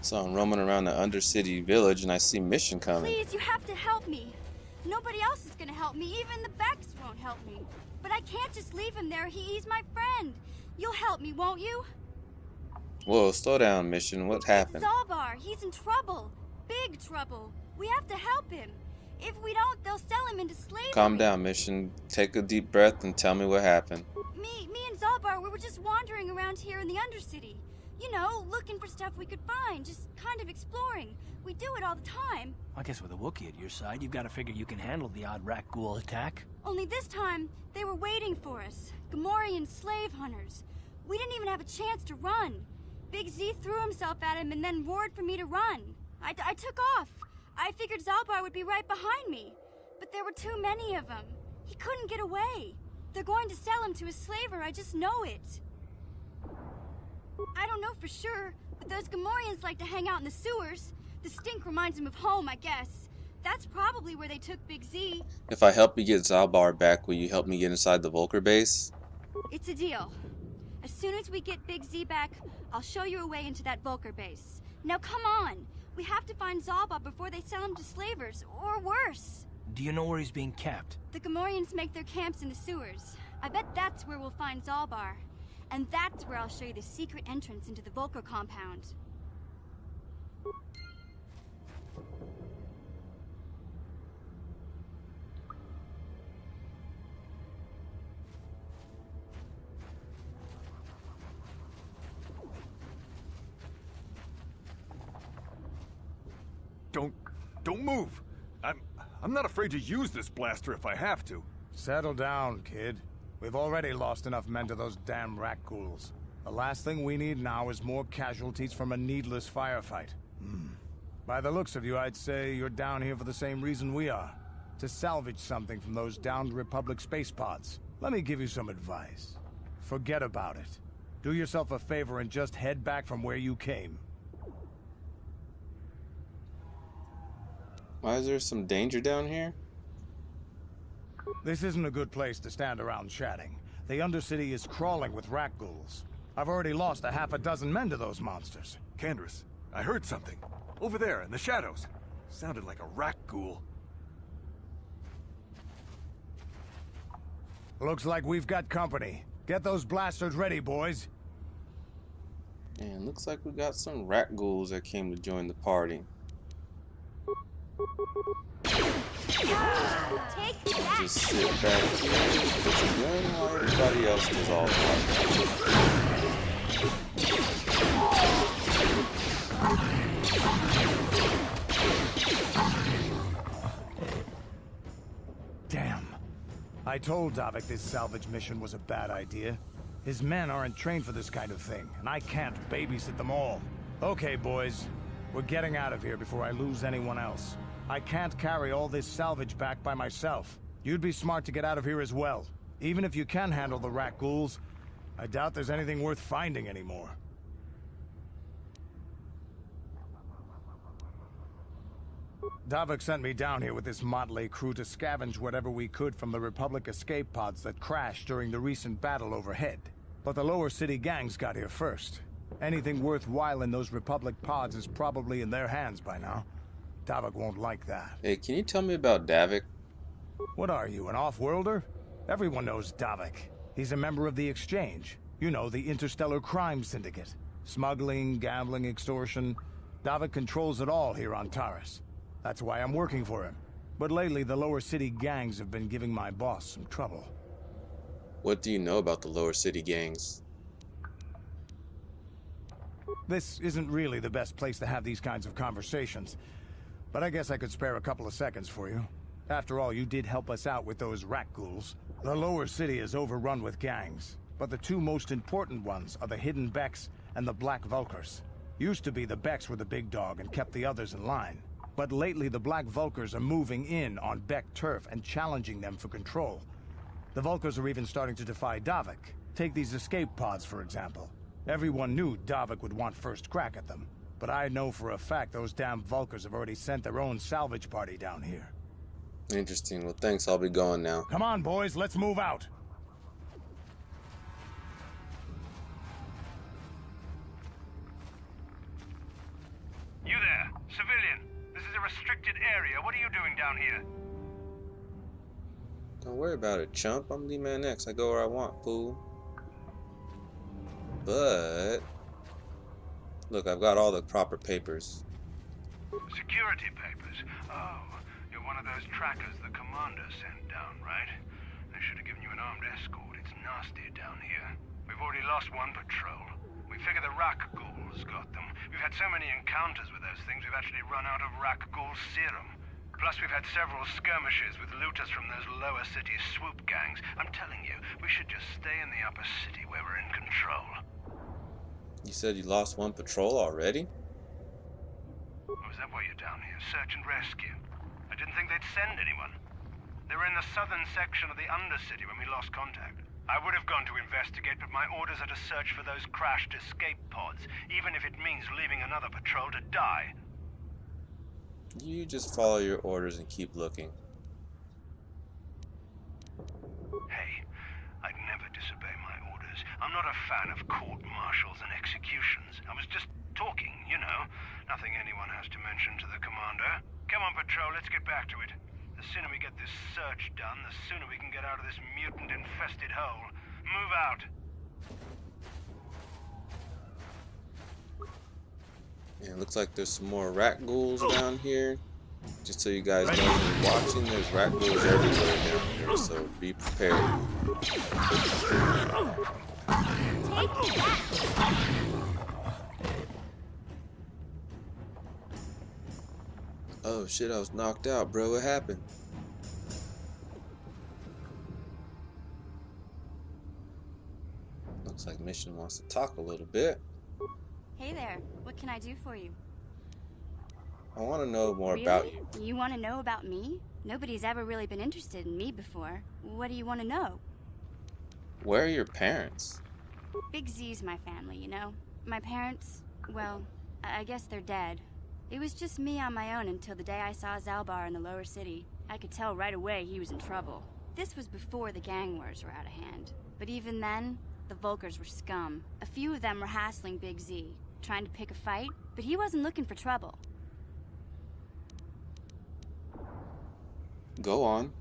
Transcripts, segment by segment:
So I'm roaming around the Undercity village and I see Mission coming. Please, you have to help me. Nobody else is gonna help me. Even the Becks won't help me. But I can't just leave him there. He's my friend. You'll help me, won't you? Whoa, slow down, Mission. What happened? It's Zalbaar. He's in trouble. Big trouble. We have to help him. If we don't, they'll sell him into slavery. Calm down, Mission. Take a deep breath and tell me what happened. Me and Zalbaar, we were just wandering around here in the Undercity. You know, looking for stuff we could find, just kind of exploring. We do it all the time. I guess with a Wookiee at your side, you've got to figure you can handle the odd rat ghoul attack. Only this time, they were waiting for us. Gamorrean slave hunters. We didn't even have a chance to run. Big Z threw himself at him and then roared for me to run. I took off. I figured Zalbaar would be right behind me. But there were too many of them. He couldn't get away. They're going to sell him to a slaver, I just know it. I don't know for sure, but those Gamorreans like to hang out in the sewers. The stink reminds them of home, I guess. That's probably where they took Big Z. If I help you get Zalbaar back, will you help me get inside the Volker base? It's a deal. As soon as we get Big Z back, I'll show you a way into that Volker base. Now come on! We have to find Zalbaar before they sell him to slavers, or worse. Do you know where he's being kept? The Gamorreans make their camps in the sewers. I bet that's where we'll find Zalbaar. And that's where I'll show you the secret entrance into the Volker compound. Don't move. I'm not afraid to use this blaster if I have to. Settle down, kid. We've already lost enough men to those damn rat ghouls. The last thing we need now is more casualties from a needless firefight. By the looks of you, I'd say you're down here for the same reason we are. To salvage something from those downed Republic space pods. Let me give you some advice. Forget about it. Do yourself a favor and just head back from where you came. Why is there some danger down here? This isn't a good place to stand around chatting. The Undercity is crawling with rat ghouls. I've already lost a half a dozen men to those monsters. Candace, I heard something. Over there, in the shadows. Sounded like a rat ghoul. Looks like we've got company. Get those blasters ready, boys. And looks like we got some rat ghouls that came to join the party. Take that! Just sit back here, put your gun while everybody else does all the Damn. I told Davik this salvage mission was a bad idea. His men aren't trained for this kind of thing, and I can't babysit them all. Okay, boys. We're getting out of here before I lose anyone else. I can't carry all this salvage back by myself. You'd be smart to get out of here as well. Even if you can handle the rat ghouls, I doubt there's anything worth finding anymore. Davik sent me down here with this motley crew to scavenge whatever we could from the Republic escape pods that crashed during the recent battle overhead. But the lower city gangs got here first. Anything worthwhile in those Republic pods is probably in their hands by now. Davik won't like that. Hey, can you tell me about Davik? What are you, an off-worlder? Everyone knows Davik. He's a member of the Exchange. You know, the interstellar crime syndicate. Smuggling, gambling, extortion. Davik controls it all here on Taris. That's why I'm working for him. But lately, the lower city gangs have been giving my boss some trouble. What do you know about the lower city gangs? This isn't really the best place to have these kinds of conversations. But I guess I could spare a couple of seconds for you. After all, you did help us out with those rat ghouls. The lower city is overrun with gangs, but the two most important ones are the Hidden Becks and the Black Vulkars. Used to be the Becks were the big dog and kept the others in line. But lately the Black Vulkars are moving in on Beck turf and challenging them for control. The Vulkars are even starting to defy Davik. Take these escape pods, for example. Everyone knew Davik would want first crack at them. But I know for a fact those damn Vulkars have already sent their own salvage party down here. Interesting. Well, thanks. I'll be going now. Come on, boys. Let's move out. Civilian, this is a restricted area. What are you doing down here? Don't worry about it, chump. I'm LEEMAN-X. I go where I want, fool. But look, I've got all the proper papers. Security papers? Oh, you're one of those trackers the commander sent down, right? They should have given you an armed escort. It's nasty down here. We've already lost one patrol. We figure the Rak ghouls got them. We've had so many encounters with those things, we've actually run out of Rak ghoul serum. Plus, we've had several skirmishes with looters from those lower city swoop gangs. I'm telling you, we should just stay in the upper city where we're in control. You said you lost one patrol already? Oh, is that why you're down here? Search and rescue? I didn't think they'd send anyone. They were in the southern section of the Undercity when we lost contact. I would have gone to investigate, but my orders are to search for those crashed escape pods, even if it means leaving another patrol to die. You just follow your orders and keep looking. Hey, I'd never disobey my orders. I'm not a fan of court-martials and executions. I was just talking, you know. Nothing anyone has to mention to the commander. Come on, patrol, let's get back to it. The sooner we get this search done, the sooner we can get out of this mutant-infested hole. Move out. And it looks like there's some more rat ghouls down here. Just so you guys know, if you're watching, there's rat ghouls everywhere down here, so be prepared. Oh shit, I was knocked out, bro. What happened? Looks like Mission wants to talk a little bit. Hey there, what can I do for you? I want to know more Really? about you. You want to know about me? Nobody's ever really been interested in me before. What do you want to know? Where are your parents? Big Z's my family, you know? My parents, well, I guess they're dead. It was just me on my own until the day I saw Zalbaar in the lower city. I could tell right away he was in trouble. This was before the gang wars were out of hand. But even then, the Volkers were scum. A few of them were hassling Big Z, trying to pick a fight, but he wasn't looking for trouble. Go on.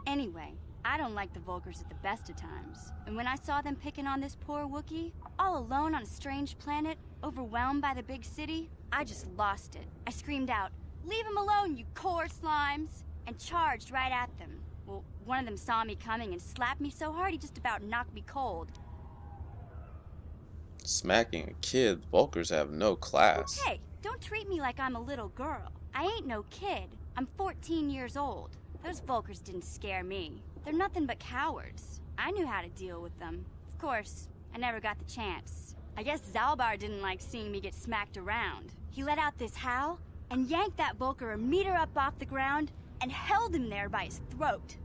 Anyway, I don't like the Volkers at the best of times. And when I saw them picking on this poor Wookiee, all alone on a strange planet, overwhelmed by the big city, I just lost it. I screamed out, "Leave him alone, you core slimes!" and charged right at them. Well, one of them saw me coming and slapped me so hard he just about knocked me cold. Smacking a kid, Volkers have no class. Hey, don't treat me like I'm a little girl. I ain't no kid. I'm 14 years old. Those Volkers didn't scare me. They're nothing but cowards. I knew how to deal with them. Of course, I never got the chance. I guess Zalbaar didn't like seeing me get smacked around. He let out this howl and yanked that Volker a meter up off the ground and held him there by his throat.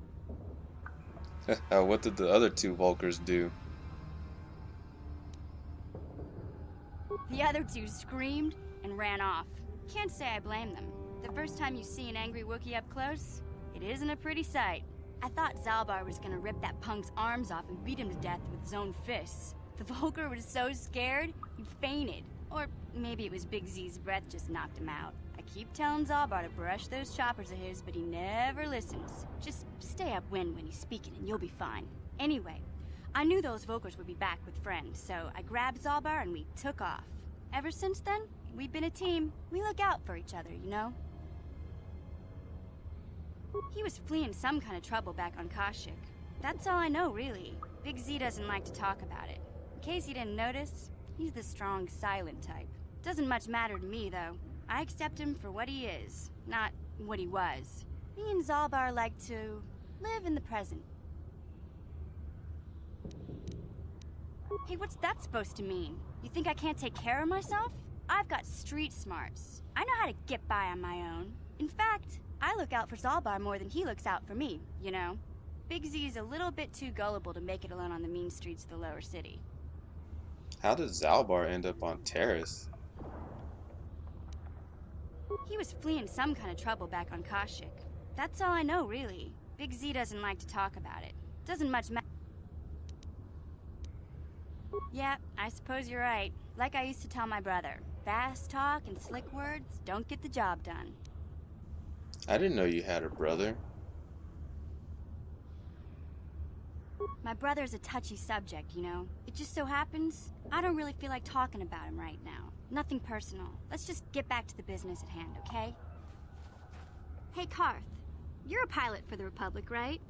What did the other two Volkers do? The other two screamed and ran off. Can't say I blame them. The first time you see an angry Wookiee up close, it isn't a pretty sight. I thought Zalbaar was gonna rip that punk's arms off and beat him to death with his own fists. The Volker was so scared, he fainted. Or maybe it was Big Z's breath just knocked him out. I keep telling Zalbaar to brush those choppers of his, but he never listens. Just stay upwind when he's speaking and you'll be fine. Anyway, I knew those Volkers would be back with friends, so I grabbed Zalbaar and we took off. Ever since then, we've been a team. We look out for each other, you know? He was fleeing some kind of trouble back on Kashyyyk. That's all I know, really. Big Z doesn't like to talk about it. In case you didn't notice, he's the strong, silent type. Doesn't much matter to me, though. I accept him for what he is, not what he was. Me and Zalbaar like to live in the present. Hey, what's that supposed to mean? You think I can't take care of myself? I've got street smarts. I know how to get by on my own. In fact, I look out for Zalbaar more than he looks out for me, you know? Big Z's a little bit too gullible to make it alone on the mean streets of the lower city. How did Zalbaar end up on Terrace? He was fleeing some kind of trouble back on Kashyyyk. That's all I know, really. Big Z doesn't like to talk about it. Doesn't much matter. Yeah, I suppose you're right. Like I used to tell my brother, fast talk and slick words don't get the job done. I didn't know you had a brother. My brother's a touchy subject, you know. It just so happens, I don't really feel like talking about him right now. Nothing personal. Let's just get back to the business at hand, okay? Hey, Carth. You're a pilot for the Republic, right?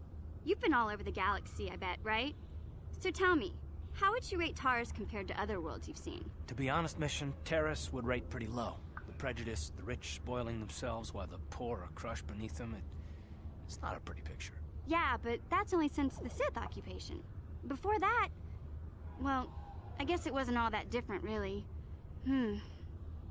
You've been all over the galaxy, I bet, right? So tell me, how would you rate Taurus compared to other worlds you've seen? To be honest, Mission, Terrace would rate pretty low. The prejudice, the rich spoiling themselves while the poor are crushed beneath them, it's not a pretty picture. Yeah, but that's only since the Sith occupation. Before that, well, I guess it wasn't all that different, really.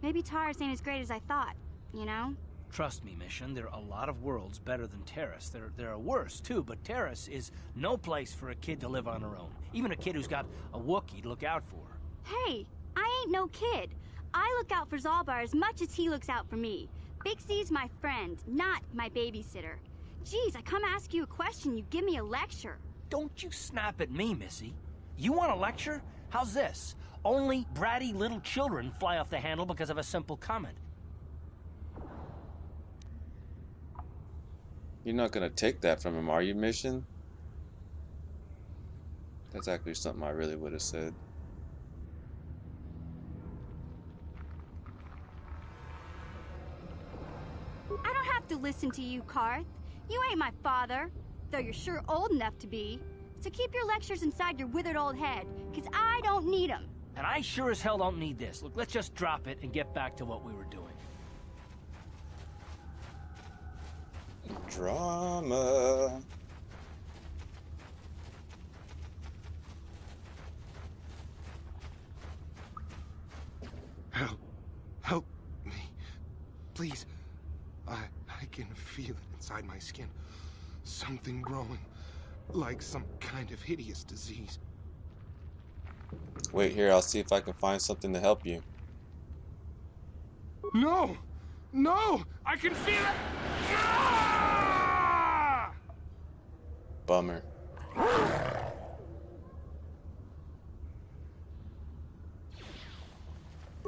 Maybe Taurus ain't as great as I thought, you know? Trust me, Mission, there are a lot of worlds better than Terrace. There are worse, too, but Terrace is no place for a kid to live on her own. Even a kid who's got a Wookiee to look out for. Hey, I ain't no kid. I look out for Zalbaar as much as he looks out for me. Big Z's my friend, not my babysitter. Geez, I come ask you a question, you give me a lecture. Don't you snap at me, Missy. You want a lecture? How's this? Only bratty little children fly off the handle because of a simple comment. You're not gonna take that from him, are you, Mission? That's actually something I really would have said. I don't have to listen to you, Carth. You ain't my father, though you're sure old enough to be. So keep your lectures inside your withered old head, because I don't need them. And I sure as hell don't need this. Look, let's just drop it and get back to what we were doing. Drama. Help me. Please. I can feel it inside my skin. Something growing. Like some kind of hideous disease. Wait here, I'll see if I can find something to help you. No! No! I can feel it! Ah! Bummer.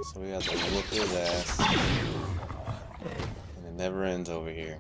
So we have to whoop his ass. And it never ends over here.